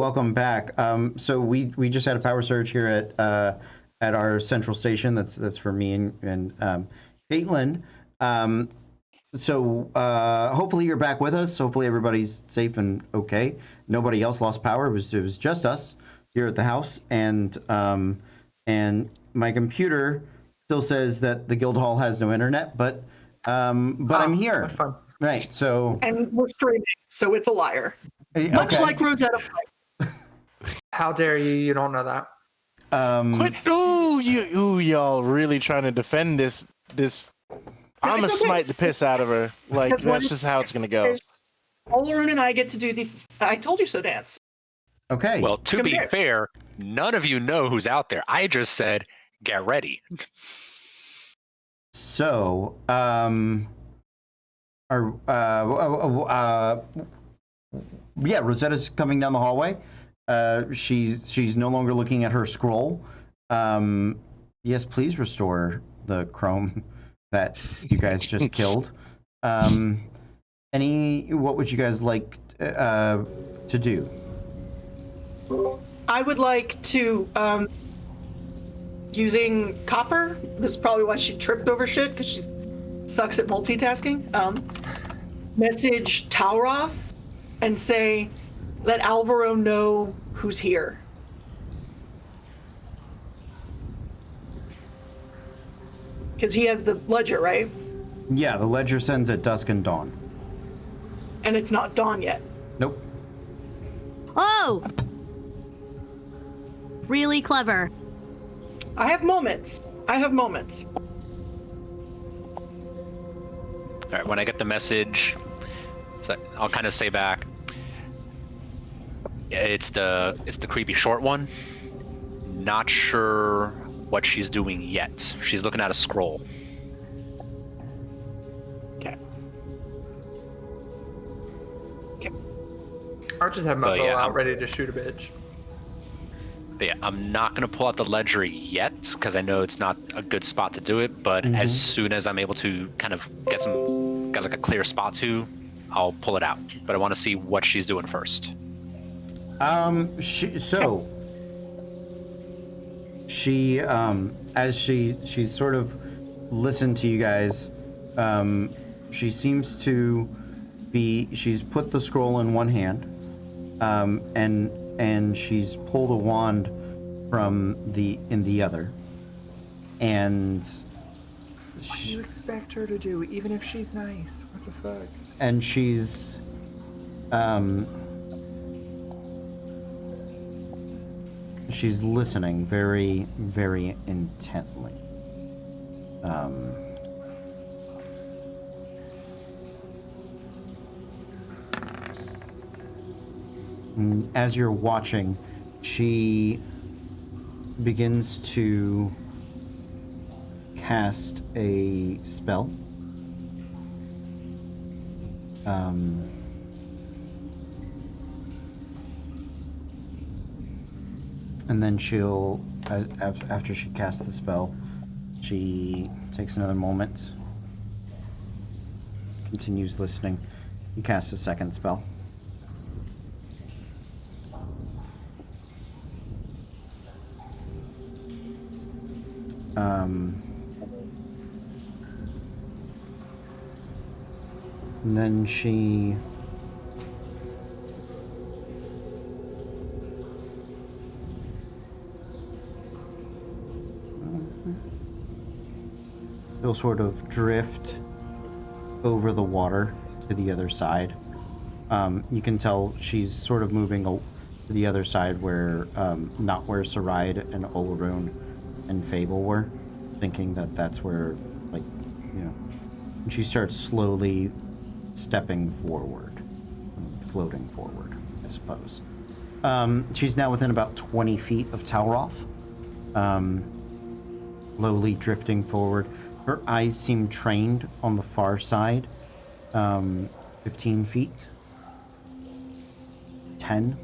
Welcome back. So we just had a power surge here at our central station. That's for me and Caitlin. Hopefully you're back with us. Hopefully everybody's safe and okay. Nobody else lost power. It was just us here at the house, and my computer still says that the guild hall has no internet, but I'm here. That's fun. Right. So And we're streaming, so it's a liar. Much okay. like Rosetta. How dare you? You don't know that. Y'all really trying to defend this? I'm gonna smite the piss out of her. Like that's just how it's gonna go. Oleron and I get to do the "I told you so" dance. Okay. Well, to be fair, none of you know who's out there. I just said, get ready. So, Rosetta's coming down the hallway. She's no longer looking at her scroll. Yes, please restore the chrome that you guys just killed. What would you guys like to do? I would like to, using copper. This is probably why she tripped over shit, because she sucks at multitasking. Message Talroth and say, let Alvaro know who's here. Because he has the ledger, right? Yeah, the ledger sends at dusk and dawn. And it's not dawn yet. Nope. Oh! Really clever. I have moments. All right, when I get the message, so I'll kind of say back. Yeah, it's the creepy short one. Not sure what she's doing yet. She's looking at a scroll. Okay. I'll just have my bow out I'm ready to shoot a bitch. But yeah, I'm not gonna pull out the ledger yet because I know it's not a good spot to do it. But as soon as I'm able to kind of get like a clear spot to, I'll pull it out. But I want to see what she's doing first. As she's sort of listened to you guys, she seems to she's put the scroll in one hand, and she's pulled a wand in the other, and What do you expect her to do, even if she's nice? What the fuck? and she's she's listening very, very intently. As you're watching, she begins to cast a spell. And then she'll, after she casts the spell, she takes another moment, continues listening, and casts a second spell. And then she will sort of drift over the water to the other side. You can tell she's sort of moving to the other side where, not where Saride and Olaroon and Fable were, thinking that that's where, like, you know, and she starts slowly stepping forward, floating forward, I suppose. She's now within about 20 feet of Talroth, slowly drifting forward. Her eyes seem trained on the far side, 15 feet, 10.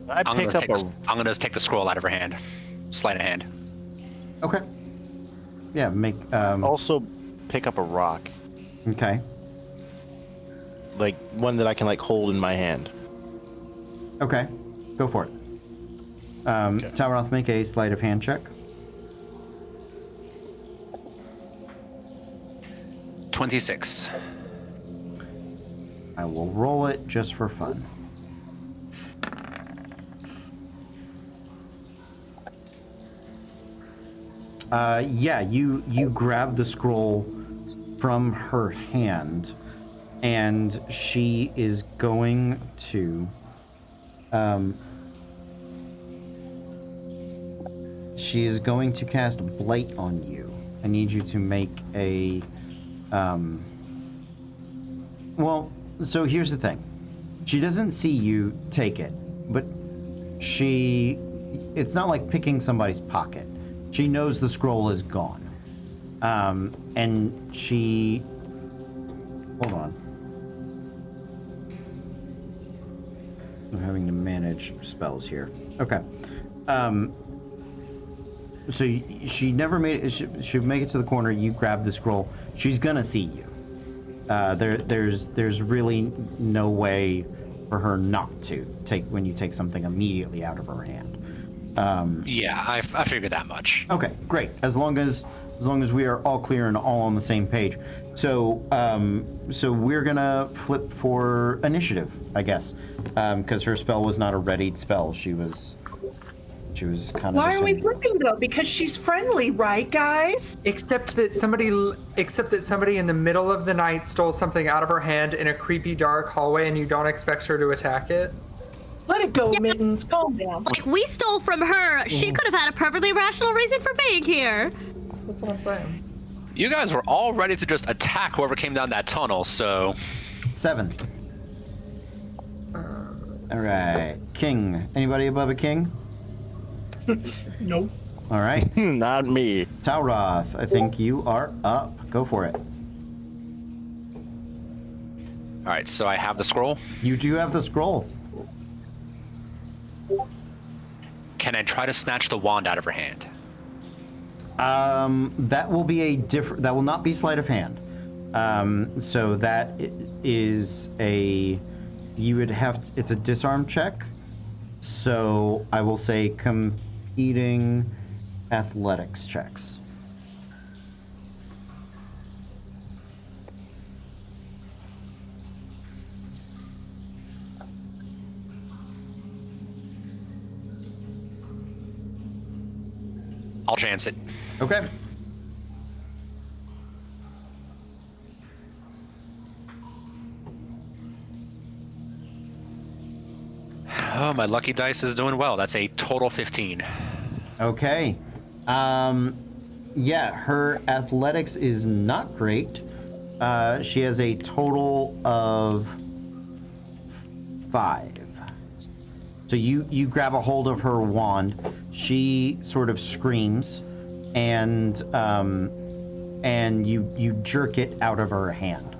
I'm gonna take the scroll out of her hand, sleight of hand. Okay. Yeah, make. Also, pick up a rock, Okay. like one that I can like hold in my hand. Okay, go for it. Talroth, make a sleight of hand check. 26. I will roll it just for fun. Yeah, you grab the scroll from her hand, and she is going to cast Blight on you. I need you to make a well, so here's the thing. She doesn't see you take it, but it's not like picking somebody's pocket. She knows the scroll is gone. And she, hold on. I'm having to manage spells here. Okay. So she never made it, she make it to the corner, you grab the scroll. She's gonna see you. There's really no way for her not to take when you take something immediately out of her hand. Yeah, I figured that much. Okay, great. As long as we are all clear and all on the same page. So so we're gonna flip for initiative, I guess, because her spell was not a readied spell. She was kind of. Why are we flipping though? Because she's friendly, right, guys? Except that somebody in the middle of the night stole something out of her hand in a creepy dark hallway, and you don't expect her to attack it. Let it go, Mittens. Calm down. Like, we stole from her. She could have had a perfectly rational reason for being here. That's what I'm saying. You guys were all ready to just attack whoever came down that tunnel, so... 7. All right, king. Anybody above a king? Nope. All right, Not me. Talroth. I think you are up. Go for it. Alright, so I have the scroll. You do have the scroll. Can I try to snatch the wand out of her hand? That will be that will not be sleight of hand. So that is you would have it's a disarm check. So I will say competing athletics checks. I'll chance it. Okay. Oh, my lucky dice is doing well. That's a total 15. Okay. Yeah, her athletics is not great. She has a total of 5. So you grab a hold of her wand. She sort of screams, and you jerk it out of her hand.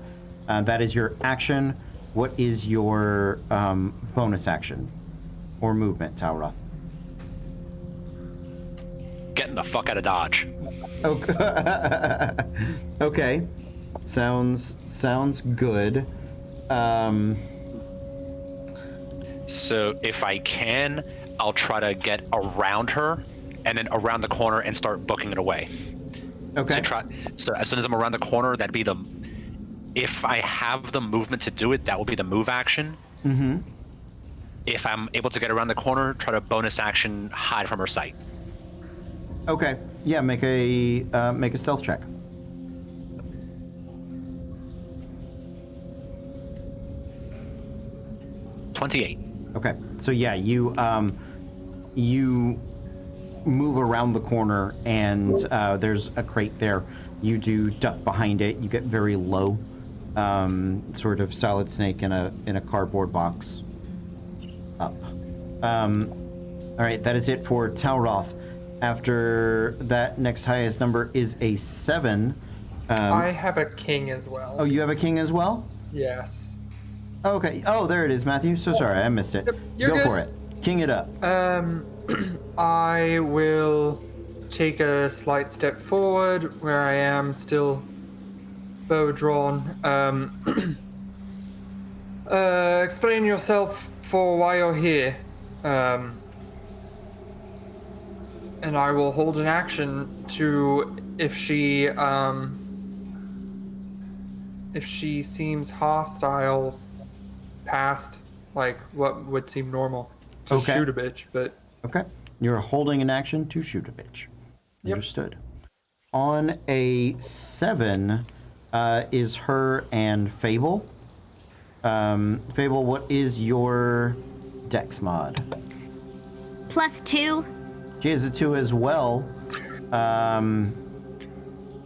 That is your action. What is your bonus action or movement, Talroth? Getting the fuck out of Dodge. Okay. Okay. Sounds good. So if I can, I'll try to get around her and then around the corner and start booking it away. Okay. So as soon as I'm around the corner, that'd be if I have the movement to do it, that will be the move action. Mm-hmm. If I'm able to get around the corner, try to bonus action hide from her sight. Okay. Yeah, make a stealth check. $28. Okay. So yeah, you move around the corner, and there's a crate there. You do duck behind it. You get very low, sort of solid snake in a cardboard box. Up. All right, that is it for Talroth. After that, next highest number is a 7. I have a king as well. Oh, you have a king as well? Yes. Okay. Oh, there it is, Matthew. So sorry, I missed it. Yep, you're Go good. for it. King it up. I will take a slight step forward where I am still bow drawn. Explain yourself for why you're here. And I will hold an action to if she seems hostile past like what would seem normal to Okay. shoot a bitch, but Okay. You're holding an action to shoot a bitch. Yep. Understood. On a 7 is her and Fable. Fable, what is your dex mod? +2. She has a 2 as well.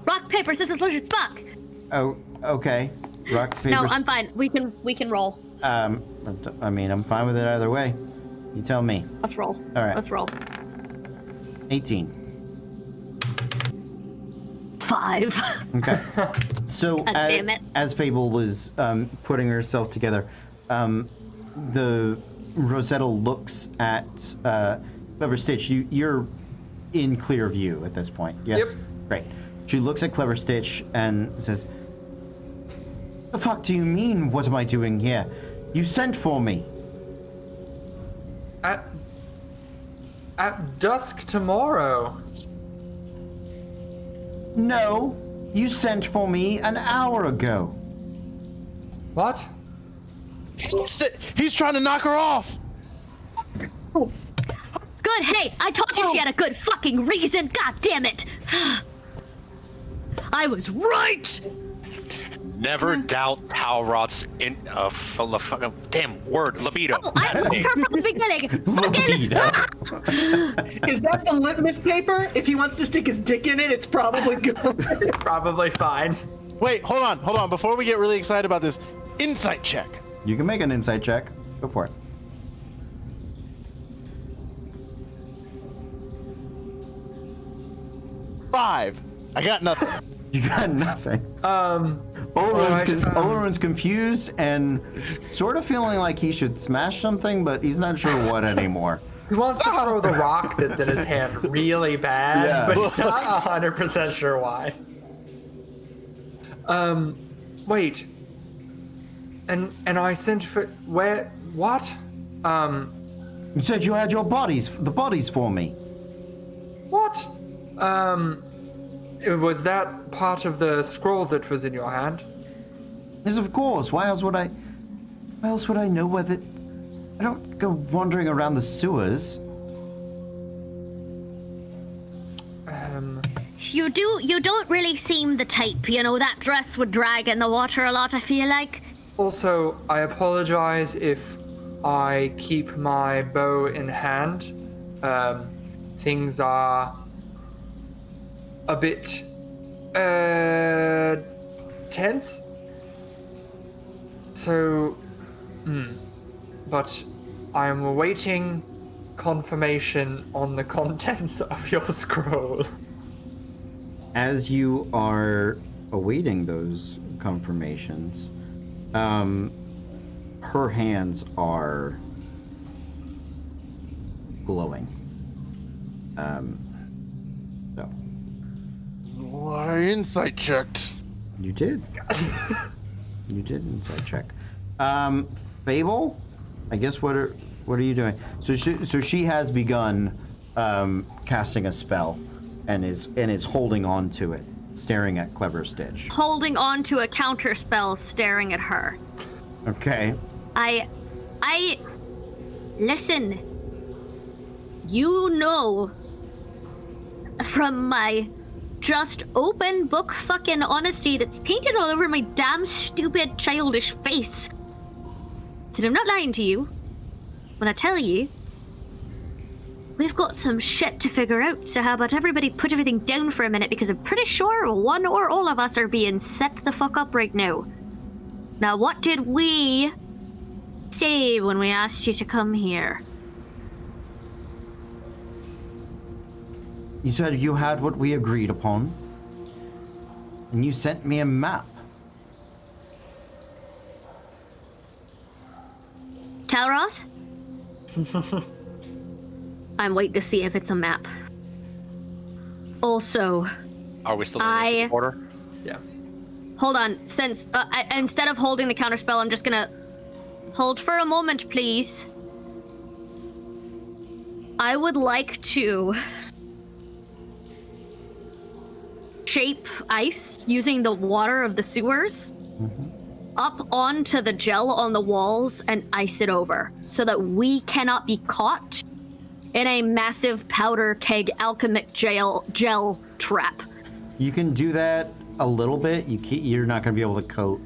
Rock, paper, scissors, lizard, Spock. Oh, okay. Rock, paper. No, I'm fine. We can roll. I mean, I'm fine with it either way. You tell me. Let's roll. All right. Let's roll. 18. 5. Okay. So God damn it. as Fable was putting herself together, the Rosetta looks at Clever Stitch. You're in clear view at this point. Yes. Yep. Great. She looks at Clever Stitch and says, "The fuck do you mean? What am I doing here? You sent for me." At dusk tomorrow. No, you sent for me an hour ago. What? He's trying to knock her off. Good. Hey, I told you she had a good fucking reason. God damn it. I was right. Never doubt Talrot's fucking damn word, libido. Oh, I told her from the beginning. Is that the litmus paper? If he wants to stick his dick in it, it's probably good. Probably fine. Wait, hold on. Before we get really excited about this, insight check. You can make an insight check. Go for it. Five. I got nothing. You got nothing. Alright, Oleron's confused and sort of feeling like he should smash something, but he's not sure what anymore. He wants to throw the rock that's in his hand really bad, Yeah. but he's not 100% sure why. Wait. And I sent for where? What? You said you had the bodies for me. What? Was that part of the scroll that was in your hand? Yes, of course. Why else would I know whether? I don't go wandering around the sewers. You don't really seem the type, you know, that dress would drag in the water a lot, I feel like. Also, I apologize if I keep my bow in hand. Things are a bit tense. So, but I'm awaiting confirmation on the contents of your scroll. As you are awaiting those confirmations, her hands are glowing. So Well, I insight checked. you did. You did insight check. Fable, I guess what are you doing? So she has begun casting a spell and is holding on to it, staring at Clever Stitch. Holding on to a counter spell, staring at her. Okay. I listen. You know from my just open book fucking honesty that's painted all over my damn stupid childish face that I'm not lying to you when I tell you we've got some shit to figure out. So how about everybody put everything down for a minute, because I'm pretty sure one or all of us are being set the fuck up right now. Now, what did we say when we asked you to come here? You said you had what we agreed upon, and you sent me a map. Talroth? I'm waiting to see if it's a map. Also, Are we still in this order? Yeah. hold on. Since instead of holding the counterspell, I'm just gonna Hold for a moment, please. I would like to shape ice using the water of the sewers up onto the gel on the walls and ice it over so that we cannot be caught in a massive powder keg alchemic gel trap. You can do that a little bit. You're not going to be able to coat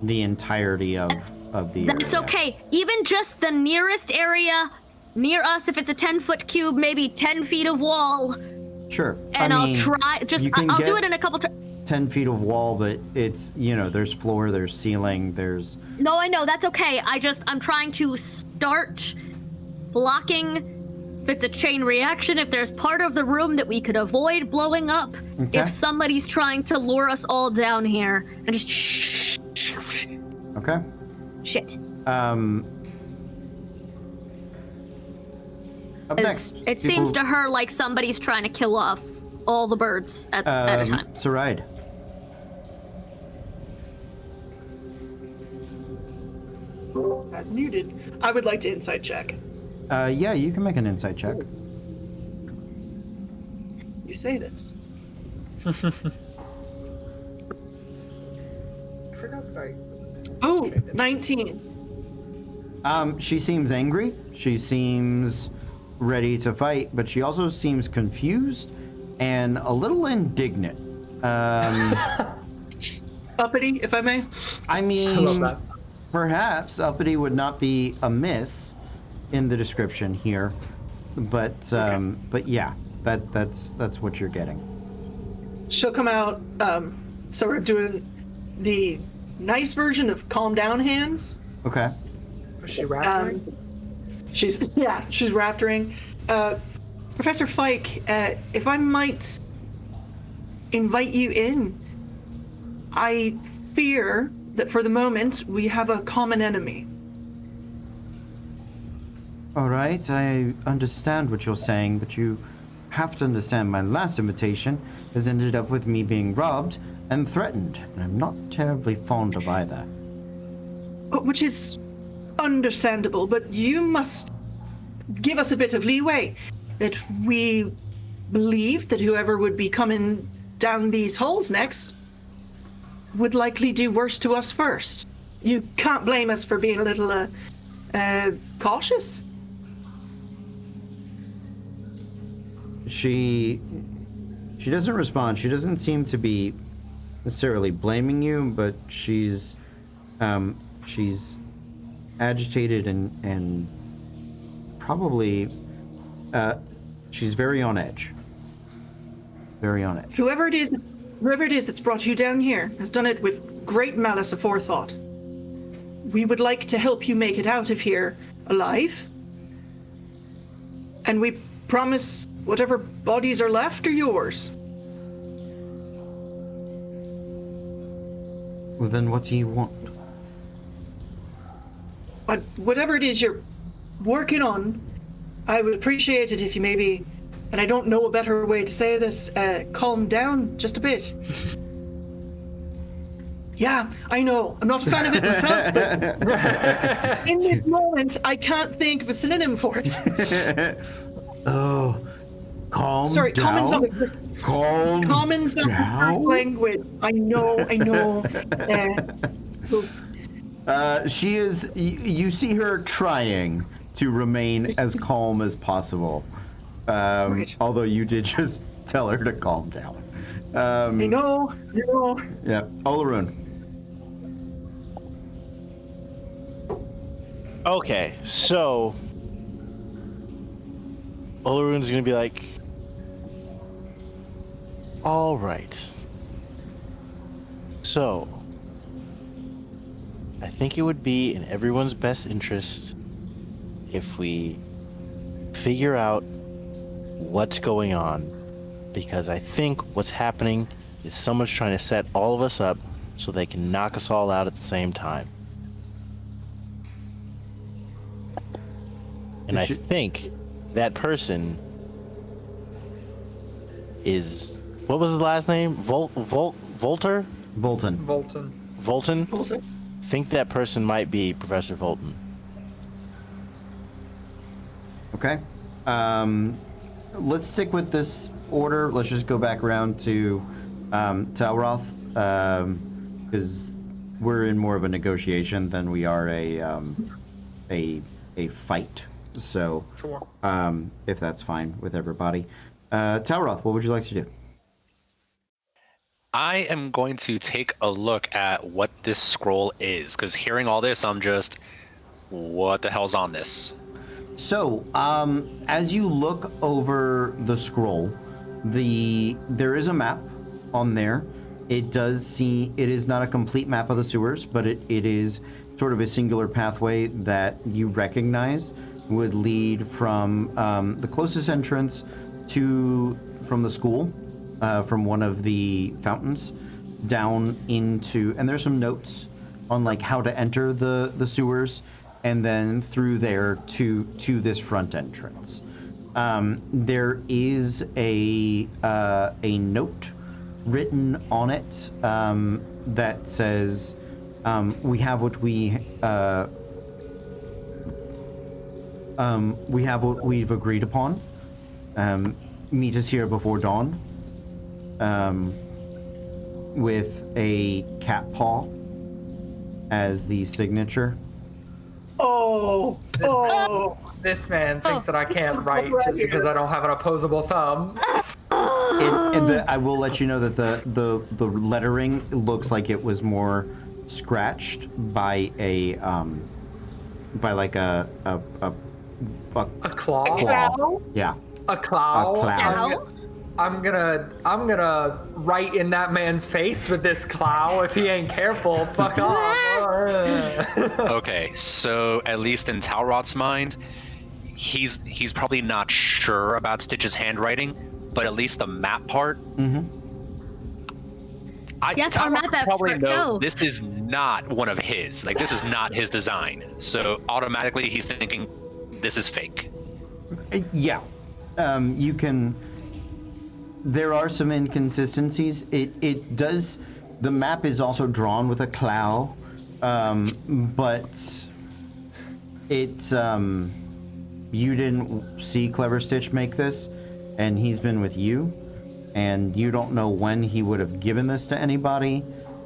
the entirety of the area. That's okay. Even just the nearest area near us, if it's a 10-foot cube, maybe 10 feet of wall. Sure. And I I'll mean, try. I'll do it in a couple. 10 feet of wall, but it's, there's floor, there's ceiling, there's... No, I know, that's okay. I'm trying to start blocking if it's a chain reaction, if there's part of the room that we could avoid blowing up, Okay. if somebody's trying to lure us all down here, and just shh. Okay. Shit. Up next. It seems to her like somebody's trying to kill off all the birds at a time. Saride. As muted. I would like to insight check. Yeah, you can make an insight check. You say this. I forgot that I... Oh, 19. She seems angry. She seems ready to fight, but she also seems confused and a little indignant. Uppity, if I may. I mean, I love that. perhaps uppity would not be amiss in the description here, but yeah, that's what you're getting. She'll come out, sort of doing the nice version of calm down hands. Okay. Was she rapping? She's raptoring. Professor Fike, if I might invite you in, I fear that for the moment we have a common enemy. All right, I understand what you're saying, but you have to understand my last invitation has ended up with me being robbed and threatened, and I'm not terribly fond of either. Which is understandable, but you must give us a bit of leeway. That we believe that whoever would be coming down these holes next would likely do worse to us first. You can't blame us for being a little cautious. She doesn't respond. She doesn't seem to be necessarily blaming you, but she's agitated and probably she's very on edge. Very on edge. Whoever it is that's brought you down here has done it with great malice aforethought. We would like to help you make it out of here alive. And we promise whatever bodies are left are yours. Well, then what do you want? But whatever it is you're working on, I would appreciate it if you maybe, and I don't know a better way to say this, calm down just a bit. Yeah, I know. I'm not a fan of it myself, but in this moment, I can't think of a synonym for it. Oh, calm Sorry, down. Common's not the first language. I know. She is. You see her trying to remain as calm as possible. Right. Although you did just tell her to calm down. I know. Yeah, Olaroon. Okay, so Olaroon's gonna be like, all right. So, I think it would be in everyone's best interest if we figure out what's going on, because I think what's happening is someone's trying to set all of us up so they can knock us all out at the same time. And I think that person is, what was his last name? Volter? Volton. Volton. Volton? Think that person might be Professor Volton. Okay. Let's stick with this order. Let's just go back around to Talroth, because we're in more of a negotiation than we are a fight. So, Sure. if that's fine with everybody, Talroth, what would you like to do? I am going to take a look at what this scroll is, because hearing all this, I'm just, what the hell's on this? So, as you look over the scroll, there is a map on there. It is not a complete map of the sewers, but it is sort of a singular pathway that you recognize would lead from the closest entrance from the school, from one of the fountains, down into, and there's some notes on like how to enter the sewers, and then through there to this front entrance. There is a note written on it that says, "We have what we've agreed upon. Meet us here before dawn." With a cat paw as the signature. This man thinks that I can't write just because I don't have an opposable thumb. I will let you know that the lettering looks like it was more scratched by a claw. Yeah. A claw. A claw. I'm gonna write in that man's face with this claw if he ain't careful. Fuck off. Okay, so at least in Talroth's mind, he's probably not sure about Stitch's handwriting, but at least the map part. Mm-hmm. Yes, our map probably expert, know no. this is not one of his. Like, this is not his design. So automatically he's thinking this is fake. Yeah. You can. There are some inconsistencies. It does. The map is also drawn with a claw, but it's you didn't see Clever Stitch make this, and he's been with you, and you don't know when he would have given this to anybody.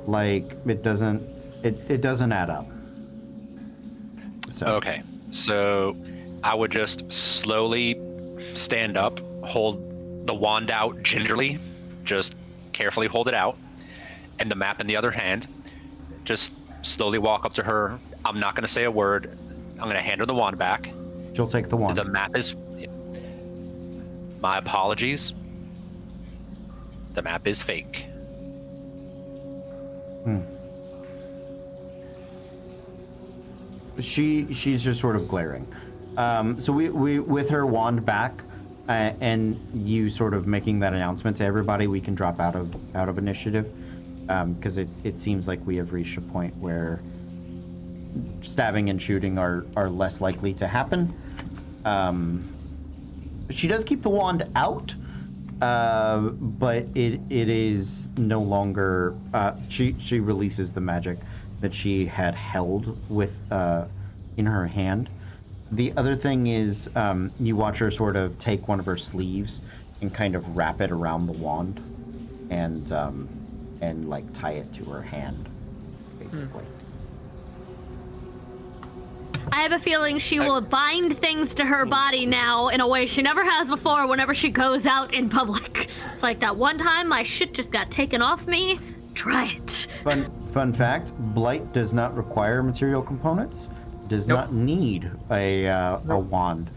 Like, it doesn't add up. So. Okay, so I would just slowly stand up, hold the wand out gingerly, just carefully hold it out, and the map in the other hand. Just slowly walk up to her. I'm not going to say a word. I'm going to hand her the wand back. She'll take the wand. The map is... My apologies. The map is fake. She's just sort of glaring. So we with her wand back, and you sort of making that announcement to everybody, we can drop out of initiative, because it seems like we have reached a point where stabbing and shooting are less likely to happen. She does keep the wand out, but it is no longer. She releases the magic that she had held with in her hand. The other thing is, you watch her sort of take one of her sleeves and kind of wrap it around the wand, and like tie it to her hand, basically. I have a feeling she will bind things to her body now in a way she never has before whenever she goes out in public. It's like that one time my shit just got taken off me. Try it. Fun fact: Blight does not require material components. Does not need a wand,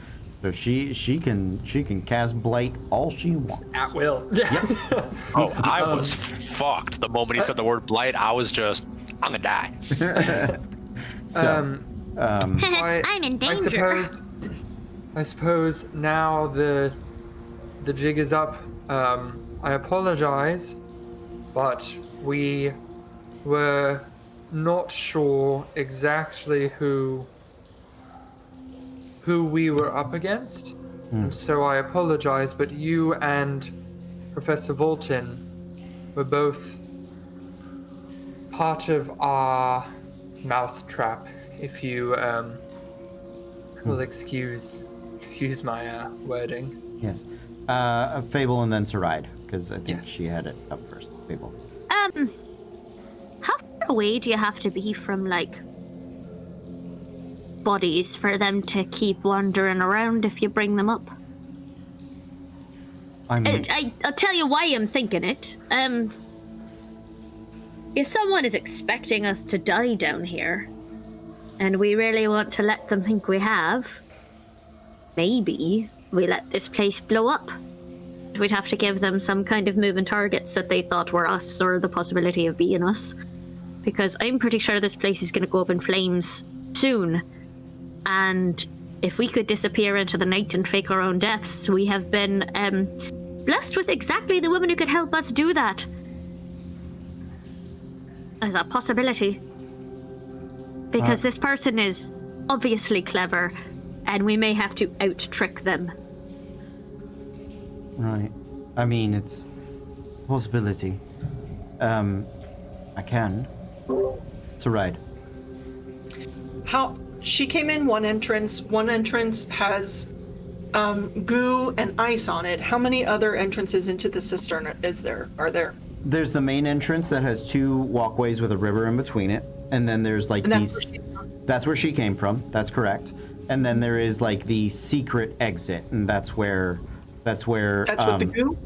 so she can cast Blight all she wants. At will. Yeah. Oh, I was fucked the moment he said the word blight. I was just, I'm gonna die. So, I'm in danger. I suppose now the jig is up. I apologize, but we were not sure exactly who we were up against, and so I apologize, but you and Professor Volton were both part of our mousetrap, if you will excuse Excuse my wording. Yes. Fable and then Saride, because I think Yes. she had it up first. Fable. How far away do you have to be from, like, bodies for them to keep wandering around if you bring them up? I'll tell you why I'm thinking it. If someone is expecting us to die down here, and we really want to let them think we have, maybe we let this place blow up. We'd have to give them some kind of moving targets that they thought were us, or the possibility of being us. Because I'm pretty sure this place is going to go up in flames soon. And if we could disappear into the night and fake our own deaths, we have been blessed with exactly the woman who could help us do that. As a possibility. Because this person is obviously clever, and we may have to out-trick them. Right. I mean, it's a possibility. I can. It's a ride. How she came in one entrance. One entrance has goo and ice on it. How many other entrances into the cistern are there? There's the main entrance that has 2 walkways with a river in between it, and then there's like And these. That's where she came from. That's correct. And then there is like the secret exit, and that's where. That's with the goo?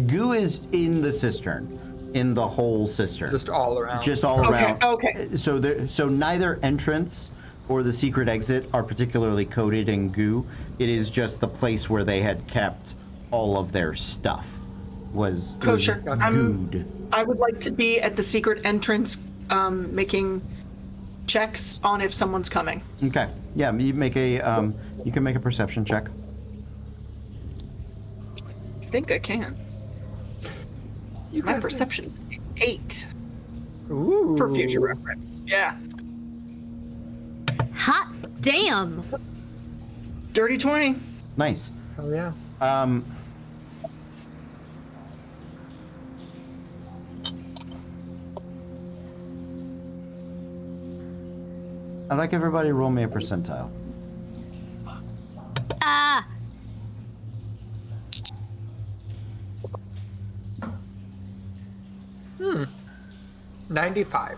Goo is in the cistern, in the whole cistern. Just all around. Just all Okay, around. okay. So neither entrance or the secret exit are particularly coated in goo. It is just the place where they had kept all of their stuff. Was Kosher. gooed. I would like to be at the secret entrance, making checks on if someone's coming. Okay. Yeah, you make a you can make a perception check. I think I can. You My got perception 8 Ooh. for future reference. Yeah. Hot damn! Dirty 20. Nice. Oh yeah. I'd like everybody to roll me a percentile. Ah! 95.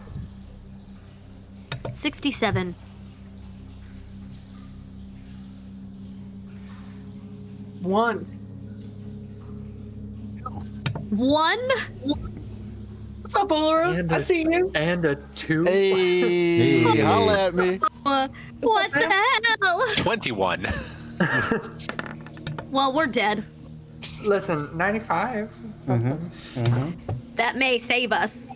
67. One. 1? What's up, Uluru? And I a- see you. And a 2. Hey, Hey. holla at me. What the hell? 21. Well, we're dead. Listen, 95. Something. That may save us.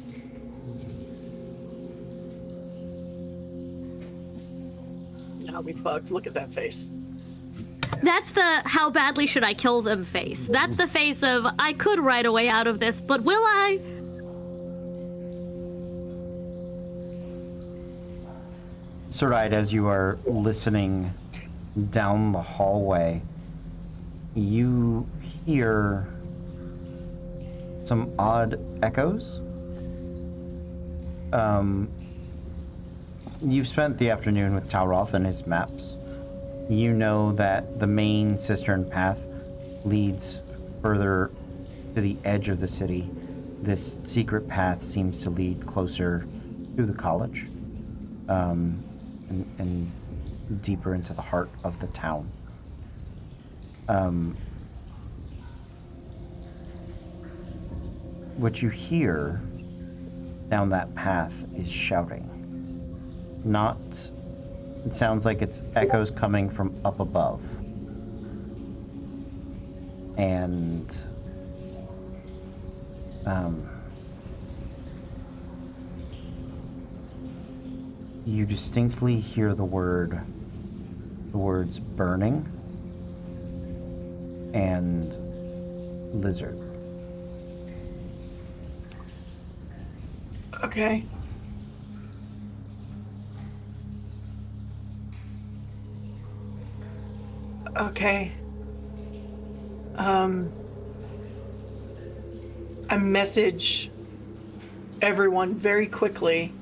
Now we fucked. Look at that face. That's the how badly should I kill them face. That's the face of I could ride a way out of this, but will I? Saride, as you are listening down the hallway, you hear some odd echoes. You've spent the afternoon with Tauroth and his maps. You know that the main cistern path leads further to the edge of the city. This secret path seems to lead closer to the college. And deeper into the heart of the town. What you hear down that path is shouting. It sounds like it's echoes coming from up above. And you distinctly hear the words burning and lizard. Okay. Okay. I message everyone very quickly.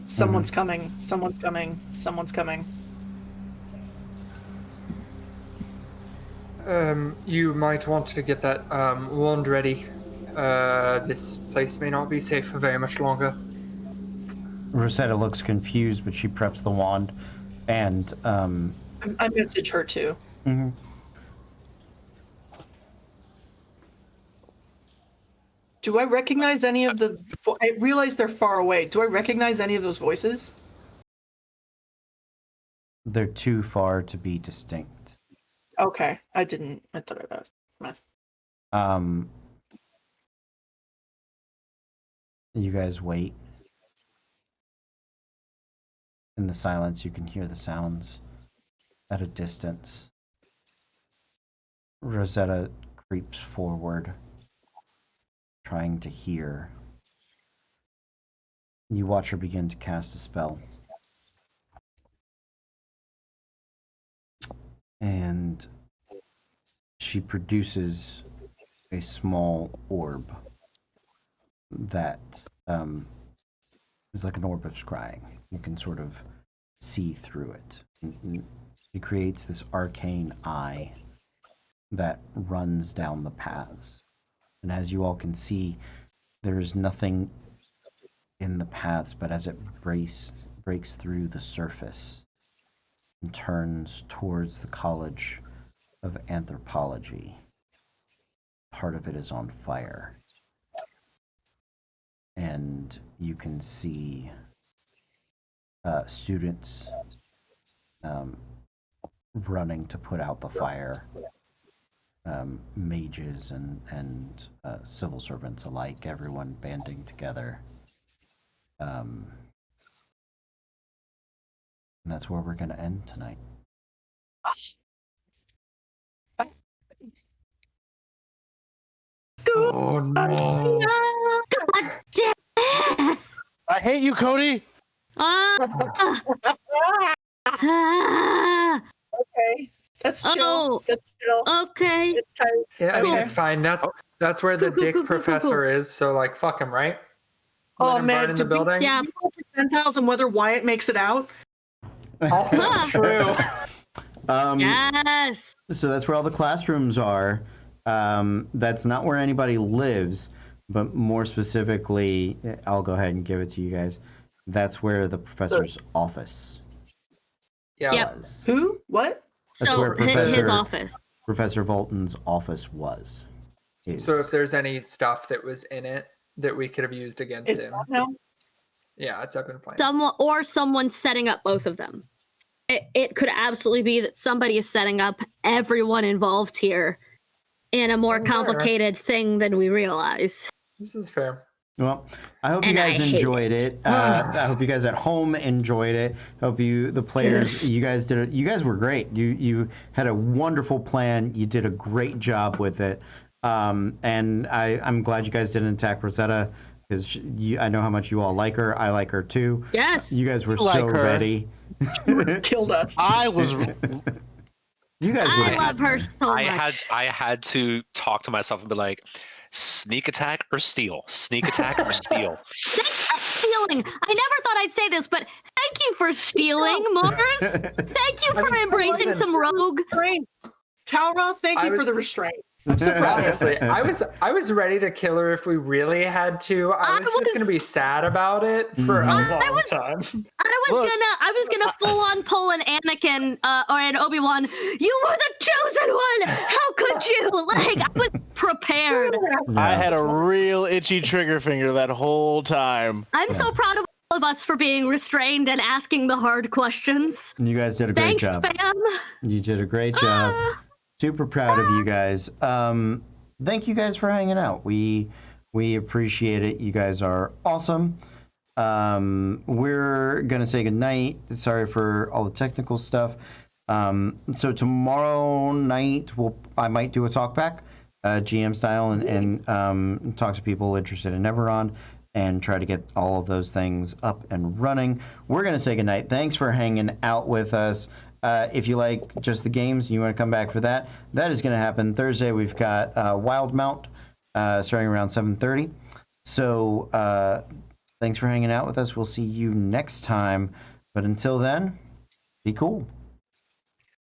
Someone's coming. Someone's coming. Someone's coming. You might want to get that wand ready. This place may not be safe for very much longer. Rosetta looks confused, but she preps the wand, and I message her too. mhm. Do I recognize any of the? I realize they're far away. Do I recognize any of those voices? They're too far to be distinct. Okay, I didn't. I thought I was. You guys wait. In the silence, you can hear the sounds at a distance. Rosetta creeps forward, trying to hear. You watch her begin to cast a spell. And she produces a small orb that is like an orb of scrying. You can sort of see through it. She creates this arcane eye that runs down the paths. And as you all can see, there is nothing in the paths, but as it breaks through the surface and turns towards the College of Anthropology, part of it is on fire. And you can see students running to put out the fire, mages and civil servants alike, everyone banding together. And that's where we're going to end tonight. Oh no! God damn! I hate you, Cody. Okay, that's chill. Oh. That's chill. Okay. It's time. Yeah, I mean Okay. it's fine. That's where the dick professor is. So like, fuck him, right? Let Oh him man, burn in the building. Yeah. Do we roll percentiles and whether Wyatt makes it out? Also true. Yes. So that's where all the classrooms are. That's not where anybody lives, but more specifically, I'll go ahead and give it to you guys. That's where the professor's office Yeah. Yep. was. Who? What? That's So where his Professor- office. Professor Volton's office was. Is. So if there's any stuff that was in it that we could have used against It's him, not now. yeah, it's up in flames. Someone setting up both of them. It could absolutely be that somebody is setting up everyone involved here in a more Oh, fair. complicated thing than we realize. This is fair. Well, I hope you And I guys hate enjoyed it. I hope you guys at home enjoyed it. Hope you, the players, Yes. you guys did it. You guys were great. You had a wonderful plan. You did a great job with it. And I'm glad you guys didn't attack Rosetta because I know how much you all like her. I like her too. Yes. You guys were like so her. ready. Killed us. I was. You guys I were love her so I much. had to talk to myself and be like, sneak attack or steal? Sneak attack or steal? Stealing. I never thought I'd say this, but thank you for stealing, Mars. Thank you for embracing some rogue. Restraint. Talroth, thank I you for was- the restraint. I'm so proud of you. Honestly, I was ready to kill her if we really had to. I was just gonna be sad about it for a long time. I was gonna full on pull an Anakin or an Obi-Wan. You were the chosen one. How could you? Like I was prepared. I had a real itchy trigger finger that whole time. I'm so proud of all of us for being restrained and asking the hard questions. You guys did a great Thanks, job. fam. You did a great job. Super proud of you guys. Thank you guys for hanging out. We appreciate it. You guys are awesome. We're gonna say goodnight. Sorry for all the technical stuff. So tomorrow night I might do a talk back, GM style, and talk to people interested in Neveron and try to get all of those things up and running. We're gonna say goodnight. Thanks for hanging out with us. If you like just the games and you want to come back for that, that is going to happen Thursday. We've got Wild Mount starting around 7:30. So thanks for hanging out with us. We'll see you next time. But until then, be cool.